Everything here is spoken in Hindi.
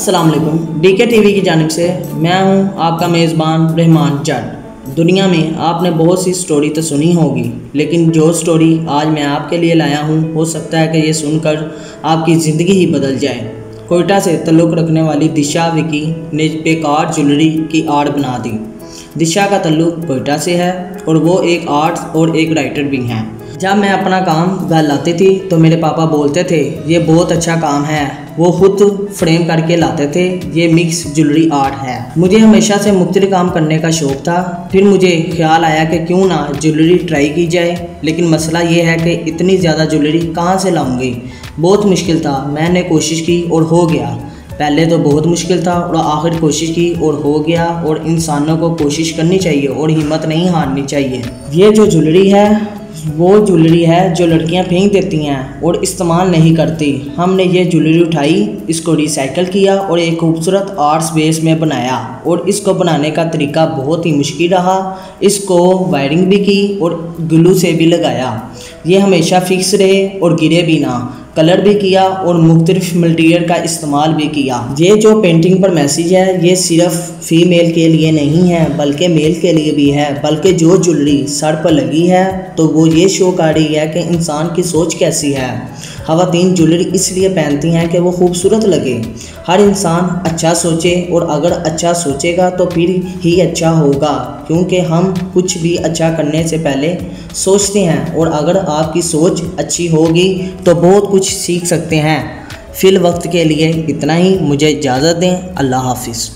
अस्सलाम वालेकुम। डीके टीवी की जानिब से मैं हूं आपका मेज़बान रहमान जट। दुनिया में आपने बहुत सी स्टोरी तो सुनी होगी, लेकिन जो स्टोरी आज मैं आपके लिए लाया हूं हो सकता है कि ये सुनकर आपकी ज़िंदगी ही बदल जाए। कोयटा से ताल्लुक़ रखने वाली दिशा विकी ने बेकार ज्वेलरी की आड़ बना दी। दिशा का ताल्लुक़ कोयटा से है और वो एक आर्ट्स और एक राइटर भी हैं। जब मैं अपना काम घर लाती थी तो मेरे पापा बोलते थे ये बहुत अच्छा काम है। वो खुद फ्रेम करके लाते थे, ये मिक्स ज्वेलरी आर्ट है। मुझे हमेशा से मुख्तलिफ काम करने का शौक़ था। फिर मुझे ख्याल आया कि क्यों ना ज्वेलरी ट्राई की जाए, लेकिन मसला ये है कि इतनी ज़्यादा ज्वेलरी कहाँ से लाऊंगी। बहुत मुश्किल था। मैंने कोशिश की और हो गया। पहले तो बहुत मुश्किल था और आखिर कोशिश की और हो गया। और इंसानों को कोशिश करनी चाहिए और हिम्मत नहीं हारनी चाहिए। ये जो ज्वेलरी है वो ज्वेलरी है जो लड़कियां फेंक देती हैं और इस्तेमाल नहीं करती। हमने ये ज्वेलरी उठाई, इसको रिसाइकल किया और एक खूबसूरत आर्ट्स बेस में बनाया। और इसको बनाने का तरीका बहुत ही मुश्किल रहा। इसको वायरिंग भी की और ग्लू से भी लगाया। ये हमेशा फिक्स रहे और गिरे भी ना। कलर भी किया और मुख्तलिफ मटेरियल का इस्तेमाल भी किया। ये जो पेंटिंग पर मैसेज है ये सिर्फ फीमेल के लिए नहीं है बल्कि मेल के लिए भी है। बल्कि जो ज्वेलरी सर पर लगी है तो वो ये शो कर रही है कि इंसान की सोच कैसी है। ख़वातीन ज्वेलरी इसलिए पहनती हैं कि वो खूबसूरत लगे। हर इंसान अच्छा सोचे और अगर अच्छा सोचेगा तो फिर ही अच्छा होगा, क्योंकि हम कुछ भी अच्छा करने से पहले सोचते हैं। और अगर आपकी सोच अच्छी होगी तो बहुत कुछ सीख सकते हैं। फिल वक्त के लिए इतना ही। मुझे इजाज़त दें। अल्लाह हाफिज़।